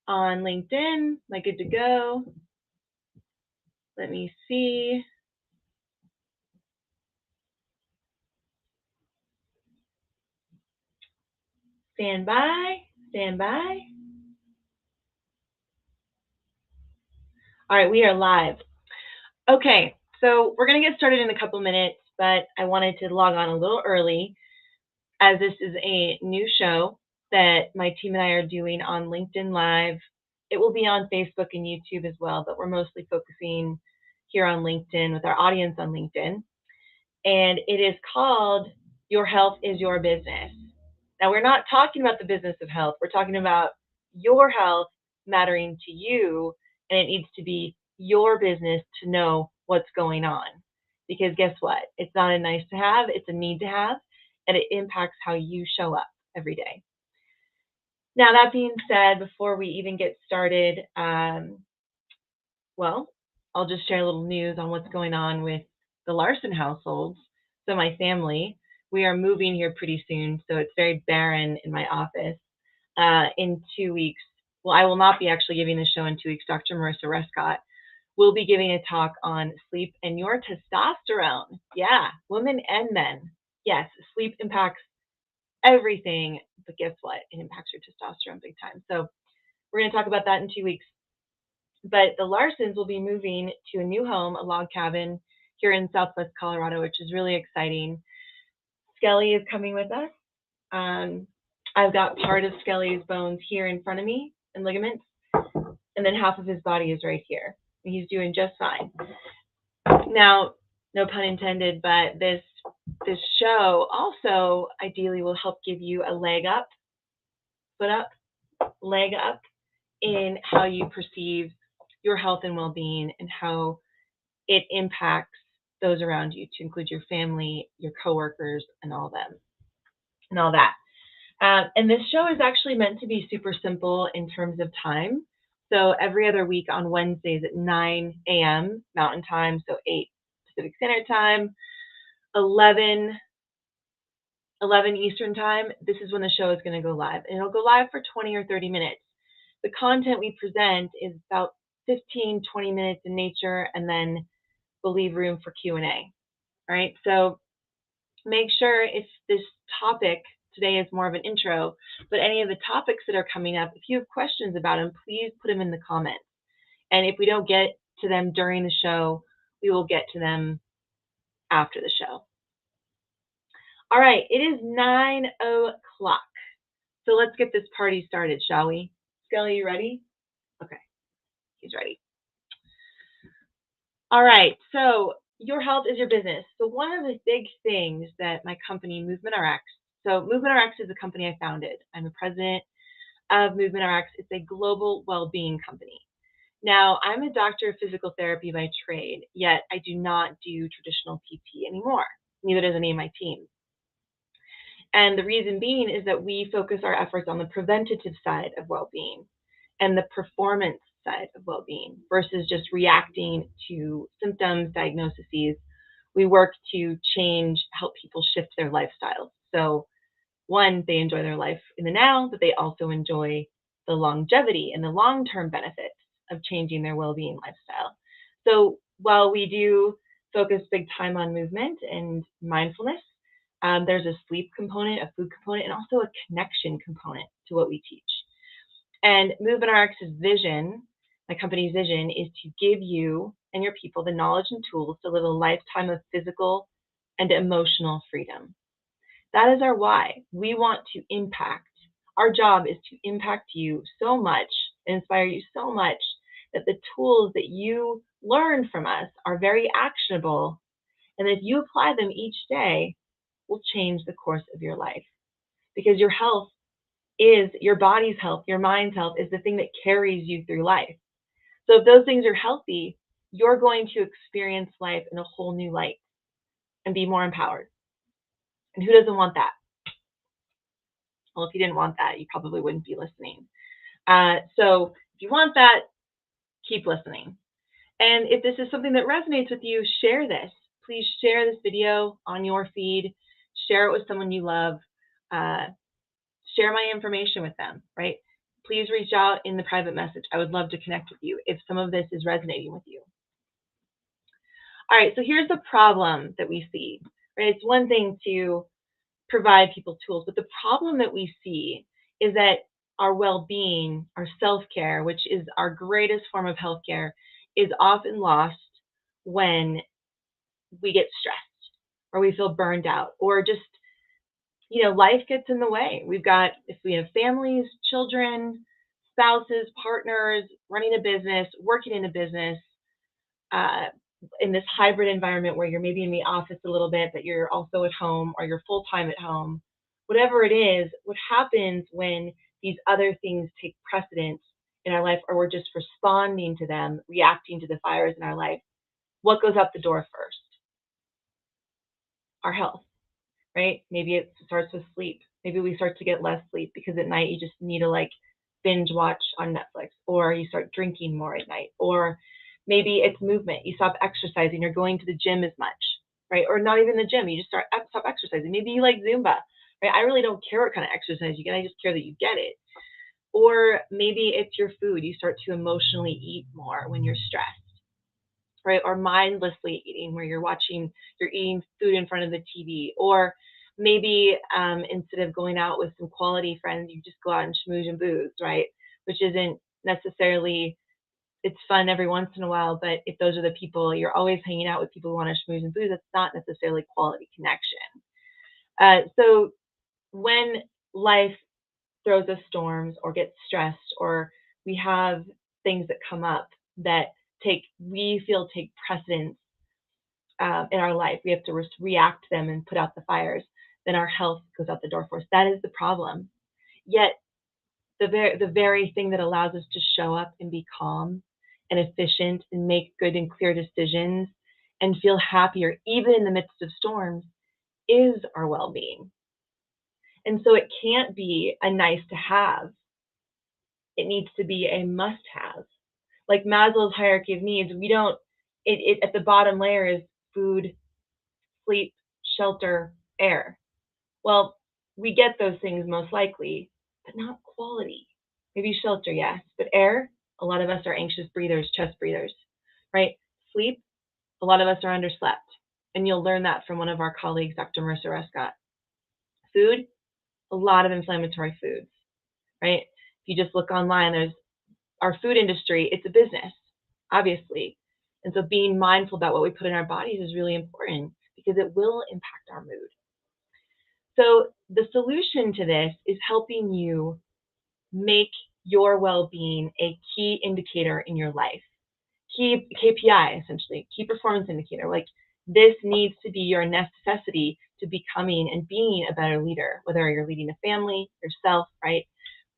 on LinkedIn? Am I good to go? Let me see. Stand by. Stand by. All right, we are live. Okay, so we're going to get started in a couple minutes, but I wanted to log on a little early as this is a new show that my team and I are doing on LinkedIn Live. It will be on Facebook and YouTube as well, but we're mostly focusing here on LinkedIn with our audience on LinkedIn. And it is called Your Health is Your Business. Now, we're not talking about the business of health. We're talking about your health mattering to you, and it needs to be your business to know what's going on. Because guess what? It's not a nice to have, it's a need to have, and it impacts how you show up every day. Now, that being said, before we even get started, well, I'll just share a little news on what's going on with the Larson households. So my family, we are moving here pretty soon, so it's very barren in my office. In 2 weeks, well, I will not be actually giving the show in 2 weeks. Dr. Marissa Rescott will be giving a talk on sleep and your testosterone. Yeah, women and men. Yes, sleep impacts everything, but guess what? It impacts your testosterone big time. So we're going to talk about that in 2 weeks. But the Larsons will be moving to a new home, a log cabin here in Southwest Colorado, which is really exciting. Skelly is coming with us. I've got part of Skelly's bones here in front of me and ligaments, and then half of his body is right here. He's doing just fine. Now, no pun intended, but this show also ideally will help give you a leg up, leg up in how you perceive your health and well-being and how it impacts those around you, to include your family, your coworkers, and all them, and all that. And this show is actually meant to be super simple in terms of time. So every other week on Wednesdays at 9 a.m. Mountain Time, so 8 Pacific Standard Time, 11 Eastern Time, this is when the show is going to go live. And it'll go live for 20 or 30 minutes. The content we present is about 15, 20 minutes in nature, and then we'll leave room for Q&A. All right, so make sure if this topic today is more of an intro, but any of the topics that are coming up, if you have questions about them, please put them in the comments. And if we don't get to them during the show, we will get to them after the show. All right, it is 9 o'clock. So let's get this party started, shall we? Skelly, you ready? Okay, he's ready. All right, so your health is your business. So one of the big things that my company, Movement RX, so Movement RX is a company I founded. I'm the president of Movement RX. It's a global well-being company. Now, I'm a doctor of physical therapy by trade, yet I do not do traditional PT anymore. Neither does any of my team. And the reason being is that we focus our efforts on the preventative side of well-being and the performance side of well-being versus just reacting to symptoms, diagnoses. We work to help people shift their lifestyles. So one, they enjoy their life in the now, but they also enjoy the longevity and the long-term benefits of changing their well-being lifestyle. So while we do focus big time on movement and mindfulness, there's a sleep component, a food component, and also a connection component to what we teach. And Movement RX's vision, my company's vision, is to give you and your people the knowledge and tools to live a lifetime of physical and emotional freedom. That is our why. We want to impact. Our job is to impact you so much, inspire you so much, that the tools that you learn from us are very actionable, and if you apply them each day, will change the course of your life. Because your health is your body's health, your mind's health is the thing that carries you through life. So if those things are healthy, you're going to experience life in a whole new light and be more empowered. And who doesn't want that? Well, if you didn't want that, you probably wouldn't be listening. So if you want that, keep listening. And if this is something that resonates with you, share this. Please share this video on your feed. Share it with someone you love. Share my information with them, right? please reach out in the private message. I would love to connect with you if some of this is resonating with you. All right, so here's the problem that we see, right? It's one thing to provide people tools, but the problem that we see is that our well-being, our self-care, which is our greatest form of healthcare, is often lost when we get stressed or we feel burned out or just, life gets in the way. If we have families, children, spouses, partners, running a business, working in a business, uh, in this hybrid environment where you're maybe in the office a little bit, but you're also at home or you're full time at home, whatever it is, what happens when these other things take precedence in our life or we're just responding to them, reacting to the fires in our life, what goes out the door first? Our health, right? Maybe it starts with sleep. Maybe we start to get less sleep because at night you just need to binge watch on Netflix, or you start drinking more at night, or maybe it's movement. You stop exercising, you're going to the gym as much, right? Or not even the gym, you just stop exercising. Maybe you like Zumba, right? I really don't care what kind of exercise you get, I just care that you get it. Or maybe it's your food. You start to emotionally eat more when you're stressed, right? Or mindlessly eating, where you're eating food in front of the TV. Or maybe instead of going out with some quality friends, you just go out and schmooze and booze, right? Which isn't necessarily, it's fun every once in a while, but if those are the people, you're always hanging out with people who want to schmooze and booze, that's not necessarily quality connection. So when life throws us storms or gets stressed, or we have things that come up that we feel take precedence in our life, we have to react to them and put out the fires, then our health goes out the door for us. That is the problem. Yet the very thing that allows us to show up and be calm and efficient and make good and clear decisions and feel happier even in the midst of storms is our well-being. And so it can't be a nice to have. It needs to be a must have. Like Maslow's hierarchy of needs, at the bottom layer is food, sleep, shelter, air. Well, we get those things most likely, but not quality. Maybe shelter, yes, but air, a lot of us are anxious breathers, chest breathers, right? Sleep, a lot of us are underslept. And you'll learn that from one of our colleagues, Dr. Marissa Rescott. Food, a lot of inflammatory foods, right? If you just look online, there's our food industry, it's a business, obviously. And so being mindful about what we put in our bodies is really important because it will impact our mood. So the solution to this is helping you make your well-being a key indicator in your life. Key KPI, essentially, key performance indicator. Like, this needs to be your necessity to becoming and being a better leader, whether you're leading a family, yourself, right,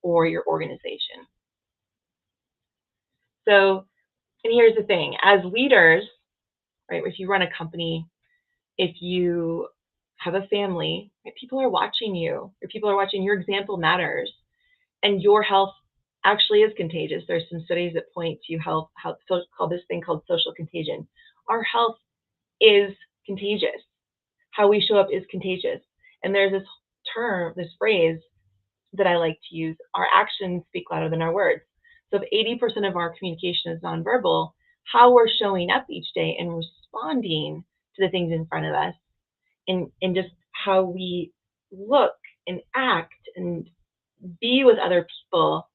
or your organization. So, and here's the thing, as leaders, right, if you run a company, if you have a family, right, people are watching you, or people are watching. Your example matters, and your health actually is contagious. There's some studies that point to how called this thing called social contagion. Our health is contagious. How we show up is contagious. And there's this term, this phrase that I like to use: our actions speak louder than our words. So if 80% of our communication is nonverbal, how we're showing up each day and responding to the things in front of us, and just how we look and act and be with other people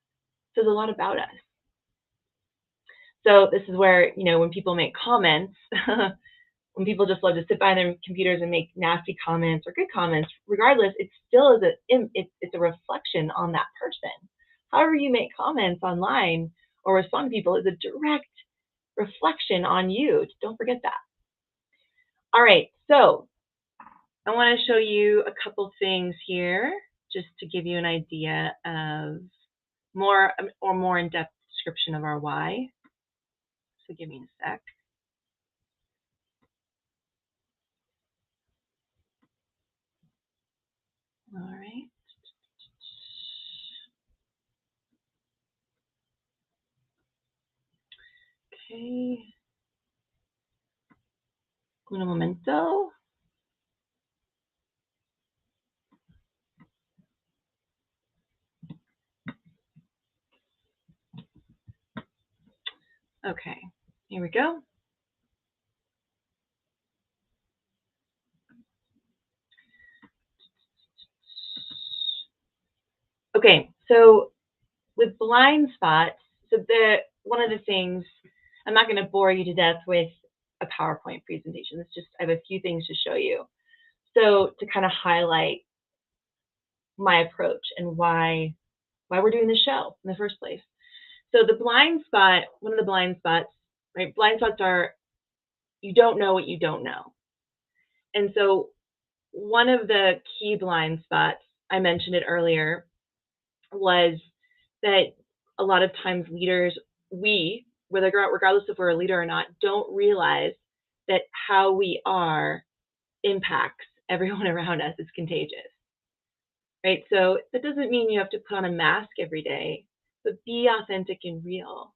says a lot about us. So this is where, when people make comments, when people just love to sit by their computers and make nasty comments or good comments, regardless, it still is it's a reflection on that person. However you make comments online or respond to people is a direct reflection on you. Don't forget that. All right, so I want to show you a couple things here just to give you an idea of more in-depth description of our why. So give me a sec. All right. Okay. Un momento. Okay, here we go. Okay, so with blind spots, so the one of the things, I'm not going to bore you to death with a PowerPoint presentation. It's just I have a few things to show you. So to kind of highlight my approach and why we're doing this show in the first place. So the blind spot, one of the blind spots, right? Blind spots are you don't know what you don't know. And so one of the key blind spots, I mentioned it earlier, was that a lot of times leaders, we, whether regardless if we're a leader or not, don't realize that how we are impacts everyone around us. Is contagious, right? So that doesn't mean you have to put on a mask every day, but be authentic and real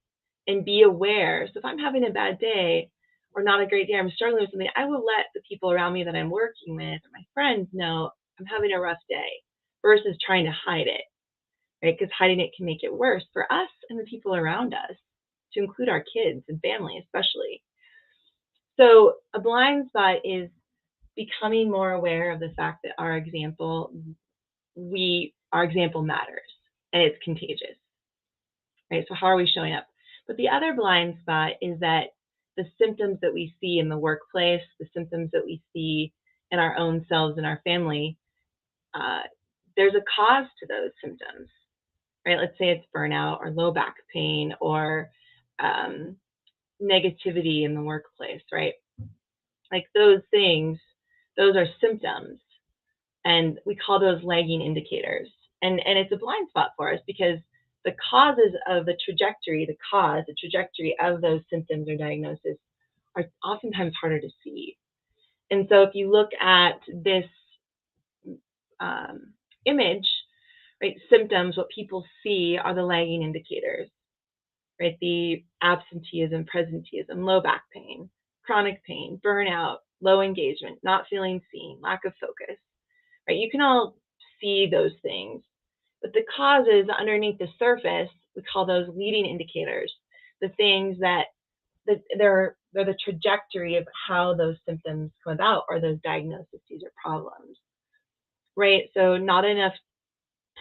and be aware. So if I'm having a bad day or not a great day, I'm struggling with something, I will let the people around me that I'm working with or my friends know I'm having a rough day versus trying to hide it, right? Because hiding it can make it worse for us and the people around us, to include our kids and family, especially. So a blind spot is becoming more aware of the fact that our example matters and it's contagious, right? So how are we showing up? But the other blind spot is that the symptoms that we see in the workplace, the symptoms that we see in our own selves and our family, uh, there's a cause to those symptoms, right? Let's say it's burnout or low back pain or um, negativity in the workplace, right? Like those things, those are symptoms, and we call those lagging indicators. And it's a blind spot for us because the causes of the trajectory of those symptoms or diagnosis are oftentimes harder to see. And so if you look at this um, image, right, symptoms, what people see are the lagging indicators, right? The absenteeism, presenteeism, low back pain, chronic pain, burnout, low engagement, not feeling seen, lack of focus, right? You can all see those things, but the causes underneath the surface, we call those leading indicators, the things that they're the trajectory of how those symptoms come about or those diagnoses or problems, right? So not enough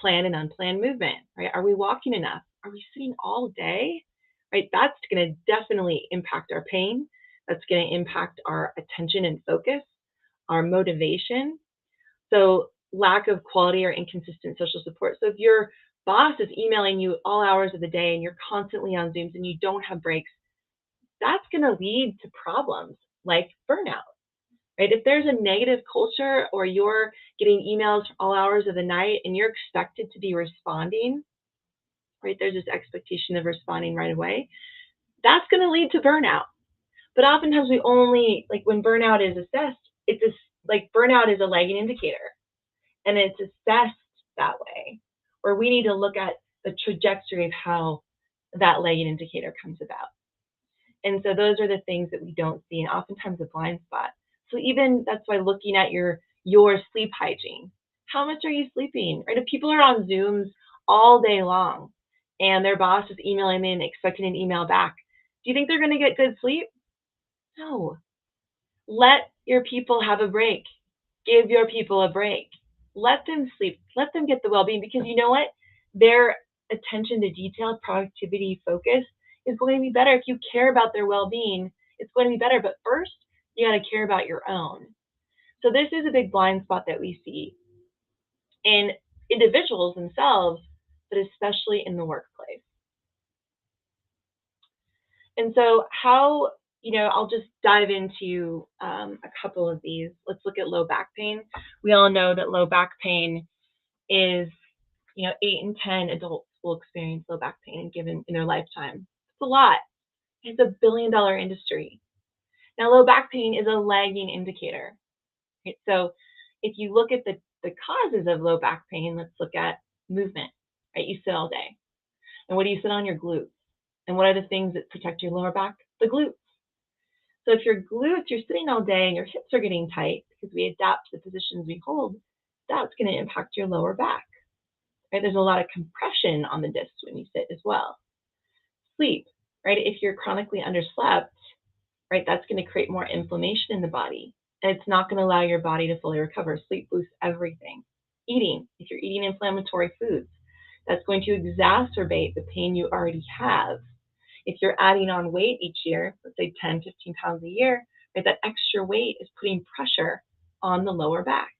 planned and unplanned movement, right? Are we walking enough? Are we sitting all day? Right? That's going to definitely impact our pain. That's going to impact our attention and focus, our motivation. So lack of quality or inconsistent social support. So if your boss is emailing you all hours of the day and you're constantly on Zooms and you don't have breaks, that's going to lead to problems like burnout, right? If there's a negative culture or you're getting emails all hours of the night and you're expected to be responding, right? There's this expectation of responding right away. That's going to lead to burnout. But oftentimes we only, like when burnout is assessed, it's just like burnout is a lagging indicator and it's assessed that way, or we need to look at the trajectory of how that lagging indicator comes about. And so those are the things that we don't see, and oftentimes a blind spot. So even that's why looking at your sleep hygiene. How much are you sleeping? Right? If people are on Zooms all day long and their boss is emailing them expecting an email back, do you think they're going to get good sleep? No. Let your people have a break. Give your people a break. Let them sleep. Let them get the well-being, because you know what? Their attention to detail, productivity, focus is going to be better. If you care about their well-being, it's going to be better. But first, you got to care about your own. So this is a big blind spot that we see in individuals themselves, but especially in the workplace. And so how, I'll just dive into a couple of these. Let's look at low back pain. We all know that low back pain is, 8 in 10 adults will experience low back pain given in their lifetime. It's a lot. It's a $1 billion industry. Now, low back pain is a lagging indicator. Right? So if you look at the causes of low back pain, let's look at movement, right? You sit all day. And what do you sit on? Your glutes. And what are the things that protect your lower back? The glutes. So if your glutes, you're sitting all day and your hips are getting tight because we adapt to the positions we hold, that's going to impact your lower back. Right? There's a lot of compression on the discs when you sit as well. Sleep. right? If you're chronically underslept, right, that's going to create more inflammation in the body, and it's not going to allow your body to fully recover. Sleep boosts everything. Eating, if you're eating inflammatory foods, that's going to exacerbate the pain you already have. If you're adding on weight each year, let's say 10, 15 pounds a year, right, that extra weight is putting pressure on the lower back.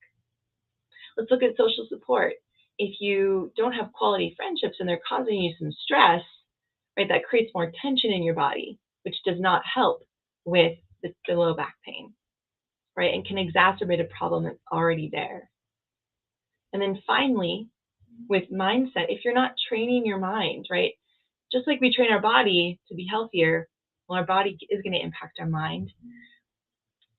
Let's look at social support. If you don't have quality friendships and they're causing you some stress, right, that creates more tension in your body, which does not help with the low back pain, right, and can exacerbate a problem that's already there. And then finally, with mindset, if you're not training your mind, right, just like we train our body to be healthier, well, our body is going to impact our mind.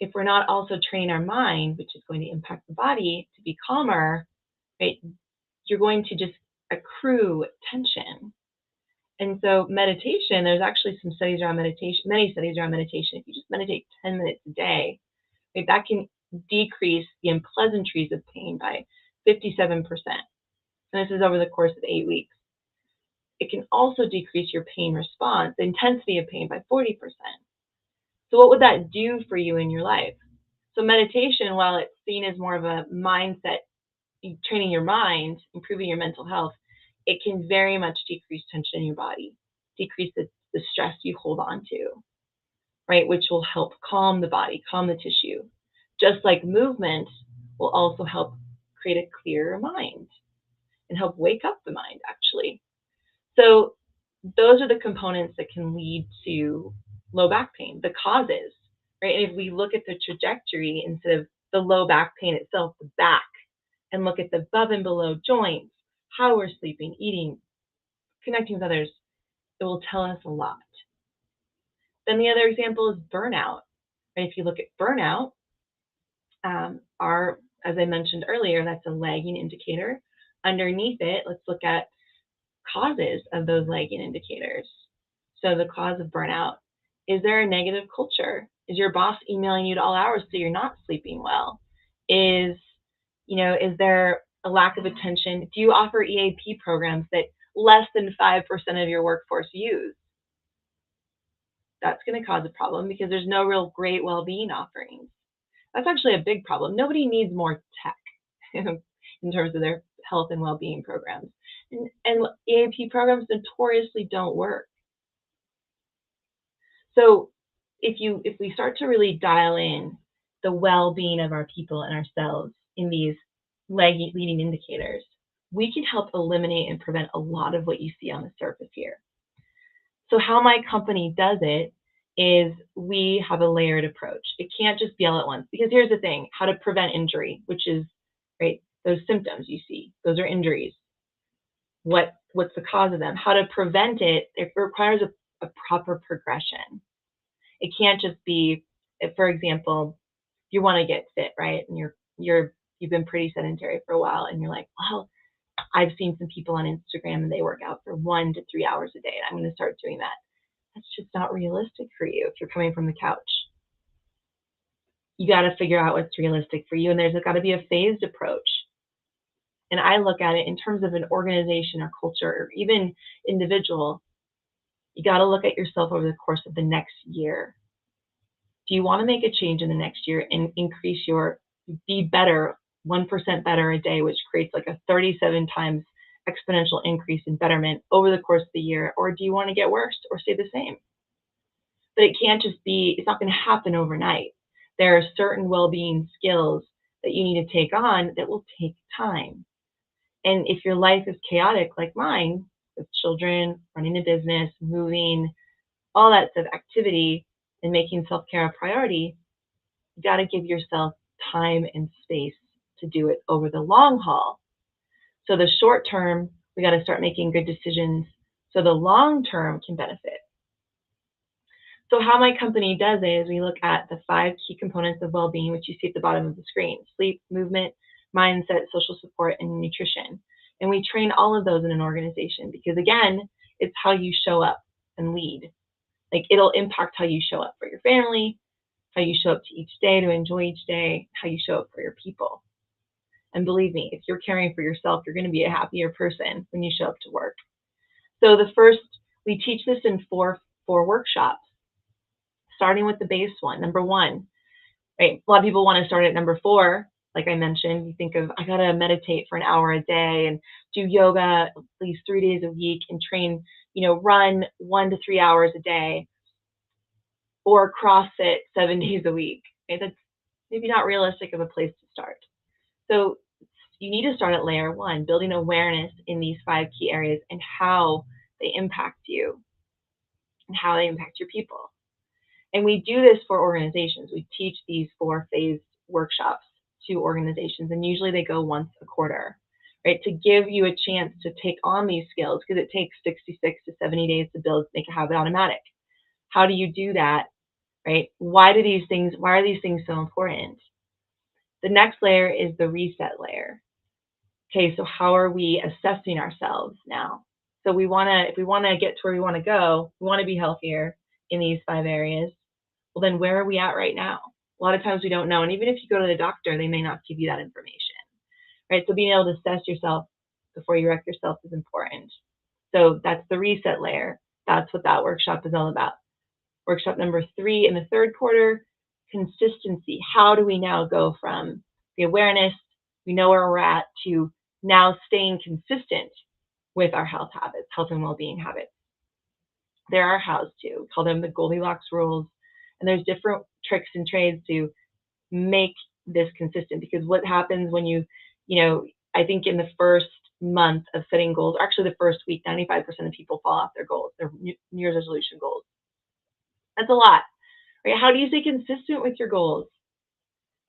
If we're not also training our mind, which is going to impact the body to be calmer, right, you're going to just accrue tension. And so meditation, there's actually some studies around meditation, many studies around meditation. If you just meditate 10 minutes a day, right, that can decrease the unpleasantries of pain by 57%. And this is over the course of 8 weeks. It can also decrease your pain response, the intensity of pain by 40%. So what would that do for you in your life? So meditation, while it's seen as more of a mindset, training your mind, improving your mental health, it can very much decrease tension in your body, decrease the stress you hold on to, right? Which will help calm the body, calm the tissue. Just like movement will also help create a clearer mind and help wake up the mind, actually. So those are the components that can lead to low back pain, the causes, right? And if we look at the trajectory instead of the low back pain itself, the back, and look at the above and below joints, how we're sleeping, eating, connecting with others, it will tell us a lot. Then the other example is burnout. Right? If you look at burnout, as I mentioned earlier, that's a lagging indicator. Underneath it, let's look at causes of those lagging indicators. So the cause of burnout, is there a negative culture? Is your boss emailing you at all hours so you're not sleeping well? Is there a lack of attention? Do you offer EAP programs that less than 5% of your workforce use? That's going to cause a problem because there's no real great well-being offerings. That's actually a big problem. Nobody needs more tech in terms of their health and well-being programs. And EAP programs notoriously don't work. So if we start to really dial in the well-being of our people and ourselves in these leading indicators, we can help eliminate and prevent a lot of what you see on the surface here. So how my company does it is we have a layered approach. It can't just be all at once, because here's the thing: how to prevent injury, which is, right, those symptoms you see, those are injuries. What's the cause of them? How to prevent it? It requires a proper progression. It can't just be, for example, you want to get fit, right? And you've been pretty sedentary for a while, and you're like, well, I've seen some people on Instagram and they work out for 1 to 3 hours a day, and I'm going to start doing that. That's just not realistic for you if you're coming from the couch. You got to figure out what's realistic for you, and there's got to be a phased approach. And I look at it in terms of an organization or culture or even individual. You got to look at yourself over the course of the next year. Do you want to make a change in the next year and increase be better, 1% better a day, which creates like a 37 times exponential increase in betterment over the course of the year? Or do you want to get worse or stay the same? But it can't just be, it's not going to happen overnight. There are certain well-being skills that you need to take on that will take time. And if your life is chaotic like mine, with children, running a business, moving, all that stuff, activity, and making self-care a priority, you got to give yourself time and space to do it over the long haul. So the short term, we got to start making good decisions so the long term can benefit. So how my company does it is we look at the 5 key components of well-being, which you see at the bottom of the screen: sleep, movement, mindset, social support, and nutrition. And we train all of those in an organization because, again, it's how you show up and lead. Like, it'll impact how you show up for your family, how you show up to each day to enjoy each day, how you show up for your people. And believe me, if you're caring for yourself, you're going to be a happier person when you show up to work. So we teach this in four 4 workshops, starting with the base one, number 1, right? A lot of people want to start at number 4. Like I mentioned, you think of, I got to meditate for an hour a day and do yoga at least 3 days a week and train, run 1 to 3 hours a day or CrossFit 7 days a week. Okay? That's maybe not realistic of a place to start. So you need to start at layer 1, building awareness in these 5 key areas and how they impact you and how they impact your people. And we do this for organizations. We teach these 4-phase workshops to organizations, and usually they go once a quarter, right? To give you a chance to take on these skills, because it takes 66 to 70 days to make a habit automatic. How do you do that, right? Why are these things so important? The next layer is the reset layer. Okay, so how are we assessing ourselves now? So if we want to get to where we want to go, we want to be healthier in these 5 areas. Well, then where are we at right now? A lot of times we don't know. And even if you go to the doctor, they may not give you that information, right? So being able to assess yourself before you wreck yourself is important. So that's the reset layer. That's what that workshop is all about. Workshop number 3 in the 3rd quarter, consistency. How do we now go from the awareness, we know where we're at, to now staying consistent with our health habits, health and well-being habits? There are hows to. We call them the Goldilocks rules. And there's different tricks and trades to make this consistent, because what happens when I think in the first month of setting goals, or actually the first week, 95% of people fall off their goals, their New Year's resolution goals. That's a lot, right? How do you stay consistent with your goals?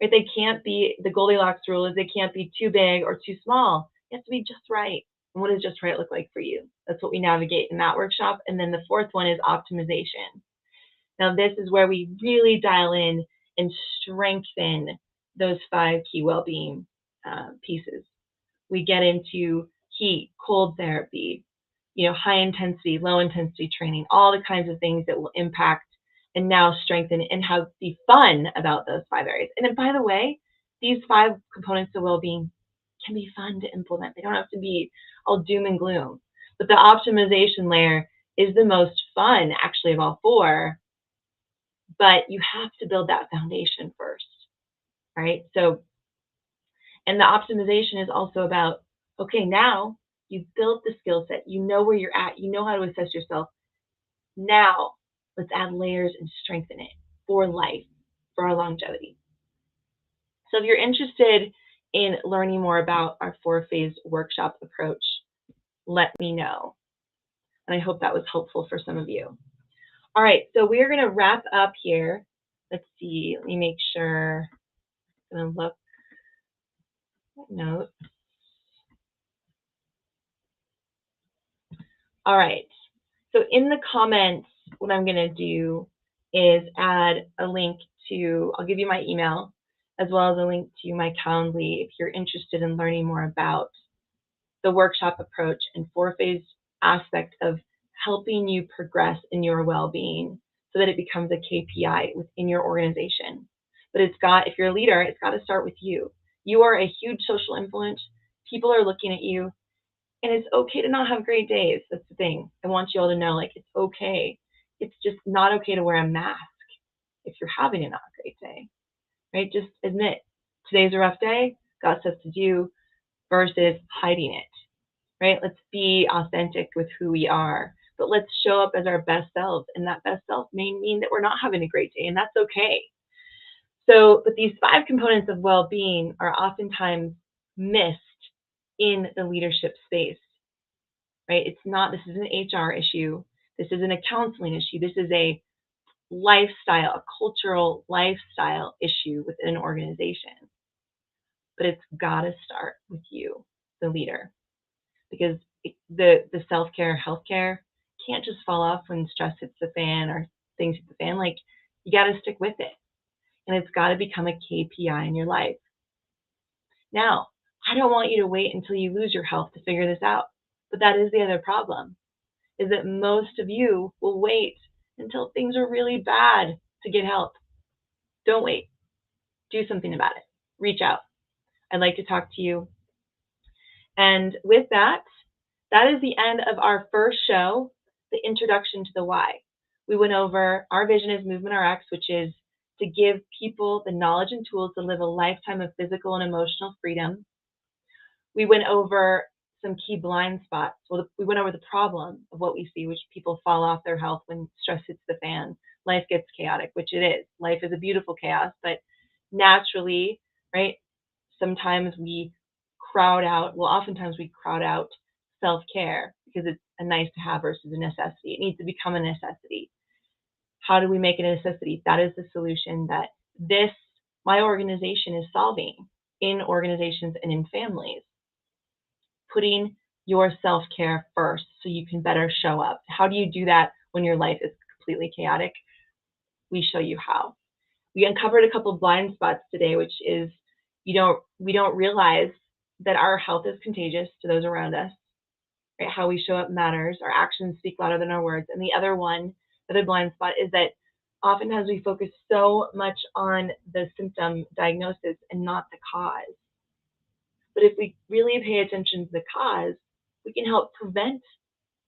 Right? They can't be, the Goldilocks rule is they can't be too big or too small. It has to be just right. And what does just right look like for you? That's what we navigate in that workshop. And then the 4th one is optimization. Now, this is where we really dial in and strengthen those 5 key well-being pieces. We get into heat, cold therapy, high intensity, low intensity training, all the kinds of things that will impact and now strengthen and have the fun about those 5 areas. And then, by the way, these 5 components of well-being can be fun to implement. They don't have to be all doom and gloom. But the optimization layer is the most fun, actually, of all 4. But you have to build that foundation first, right? So, and the optimization is also about, okay, now you've built the skill set, you know where you're at, you know how to assess yourself. Now, let's add layers and strengthen it for life, for our longevity. So if you're interested in learning more about our 4-phase workshop approach, let me know. And I hope that was helpful for some of you. All right, so we're going to wrap up here. Let's see, let me make sure. I'm going to look. Note. All right, so in the comments, what I'm going to do is add a link to, I'll give you my email, as well as a link to my Calendly if you're interested in learning more about the workshop approach and 4-phase aspect of helping you progress in your well-being so that it becomes a KPI within your organization. But if you're a leader, it's got to start with you. You are a huge social influence. People are looking at you, and it's okay to not have great days. That's the thing. I want you all to know, it's okay. It's just not okay to wear a mask if you're having a not great day, right? Just admit, today's a rough day, got stuff to do, versus hiding it, right? Let's be authentic with who we are, but let's show up as our best selves. And that best self may mean that we're not having a great day, and that's okay. So, but these 5 components of well-being are oftentimes missed in the leadership space, right? This is an HR issue. This isn't a counseling issue. This is a lifestyle, a cultural lifestyle issue within an organization. But it's got to start with you, the leader, because the self-care, healthcare can't just fall off when stress hits the fan or things hit the fan. You got to stick with it. And it's got to become a KPI in your life. Now, I don't want you to wait until you lose your health to figure this out. But that is the other problem, is that most of you will wait until things are really bad to get help. Don't wait. Do something about it. Reach out. I'd like to talk to you. And with that is the end of our first show, the introduction to the why. We went over our vision is Movement RX, which is to give people the knowledge and tools to live a lifetime of physical and emotional freedom. We went over some key blind spots. Well, we went over the problem of what we see, which people fall off their health when stress hits the fan. Life gets chaotic, which it is. Life is a beautiful chaos, but naturally, right? Sometimes we oftentimes we crowd out self-care because it's a nice to have versus a necessity. It needs to become a necessity. How do we make it a necessity? That is the solution that my organization is solving in organizations and in families. Putting your self-care first so you can better show up. How do you do that when your life is completely chaotic? We show you how. We uncovered a couple of blind spots today, which is we don't realize that our health is contagious to those around us. Right? How we show up matters. Our actions speak louder than our words. And the other blind spot is that oftentimes we focus so much on the symptom diagnosis and not the cause. But if we really pay attention to the cause, we can help prevent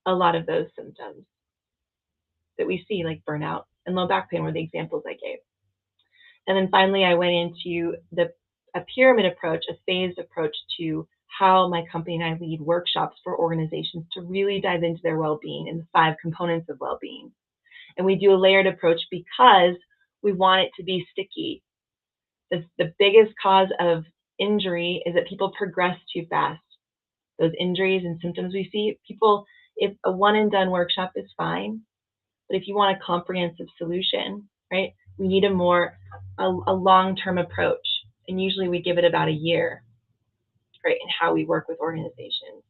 a lot of those symptoms that we see, like burnout and low back pain were the examples I gave. And then finally, I went into a pyramid approach, a phased approach to how my company and I lead workshops for organizations to really dive into their well-being and the 5 components of well-being. And we do a layered approach because we want it to be sticky. The biggest cause of injury is that people progress too fast. Those injuries and symptoms we see, if a one and done workshop is fine, but if you want a comprehensive solution, right, we need a long-term approach. And usually we give it about a year, right, in how we work with organizations.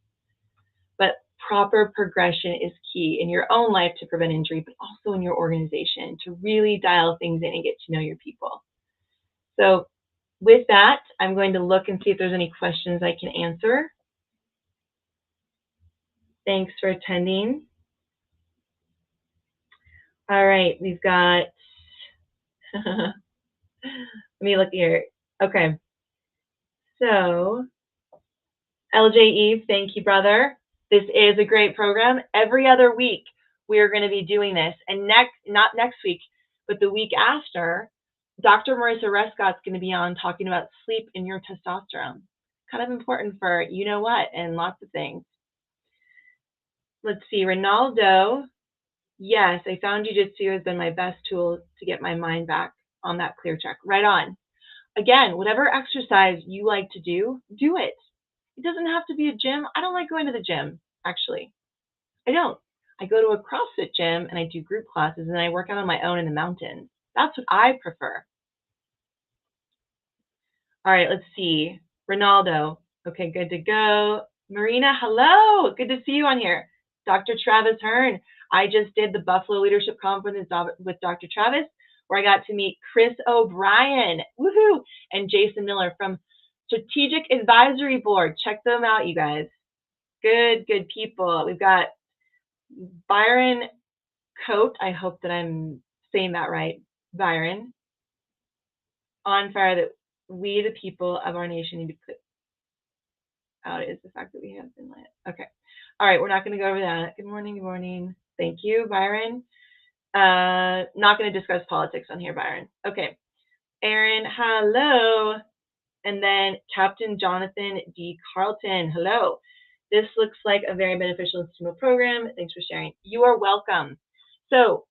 But proper progression is key in your own life to prevent injury, but also in your organization to really dial things in and get to know your people. So with that, I'm going to look and see if there's any questions I can answer. Thanks for attending. All right, we've got, let me look here. Okay, so LJ Eve, thank you, brother. This is a great program. Every other week, we are going to be doing this. And not next week, but the week after, Dr. Marissa Rescott's going to be on talking about sleep and your testosterone. Kind of important for you know what and lots of things. Let's see, Ronaldo. Yes, I found Jiu-Jitsu has been my best tool to get my mind back on that clear track. Right on. Again, whatever exercise you like to do it. It doesn't have to be a gym. I don't like going to the gym, actually. I don't. I go to a CrossFit gym and I do group classes and I work out on my own in the mountains. That's what I prefer. All right, let's see. Ronaldo. Okay, good to go. Marina, hello. Good to see you on here. Dr. Travis Hearn. I just did the Buffalo Leadership Conference with Dr. Travis, where I got to meet Chris O'Brien, woohoo, and Jason Miller from Strategic Advisory Board. Check them out, you guys. Good people. We've got Byron Coate. I hope that I'm saying that right. Byron. On fire that we, the people of our nation, need to put out is the fact that we have been let. Okay. All right. We're not going to go over that. Good morning. Good morning. Thank you, Byron. Not going to discuss politics on here, Byron. Okay. Aaron, hello. And then Captain Jonathan D. Carlton, hello. This looks like a very beneficial and sustainable program. Thanks for sharing. You are welcome. So,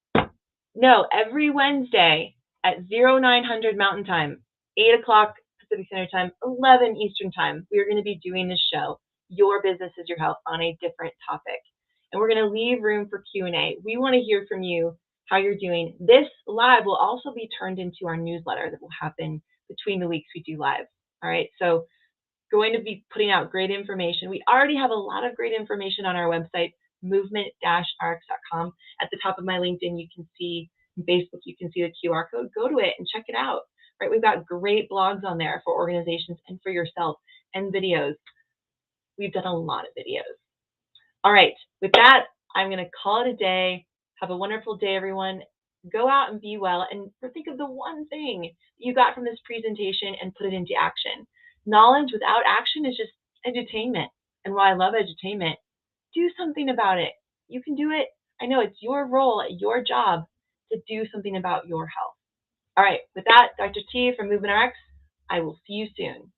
no, every Wednesday at 0900 Mountain Time, 8 o'clock Pacific Standard Time, 11 Eastern Time, we are going to be doing this show, Your Business is Your Health, on a different topic. And we're going to leave room for Q&A. We want to hear from you how you're doing. This live will also be turned into our newsletter that will happen between the weeks we do live. All right, so going to be putting out great information. We already have a lot of great information on our website, movement-rx.com. At the top of my LinkedIn, you can see, Facebook, you can see the QR code. Go to it and check it out. Right, we've got great blogs on there for organizations and for yourself, and videos. We've done a lot of videos. All right, with that, I'm going to call it a day. Have a wonderful day, everyone. Go out and be well, and think of the one thing you got from this presentation and put it into action. Knowledge without action is just edutainment. And while I love edutainment, do something about it. You can do it I know it's your role at your job to do something about your health. All right, with that, Dr. T from Movement RX, I will see you soon.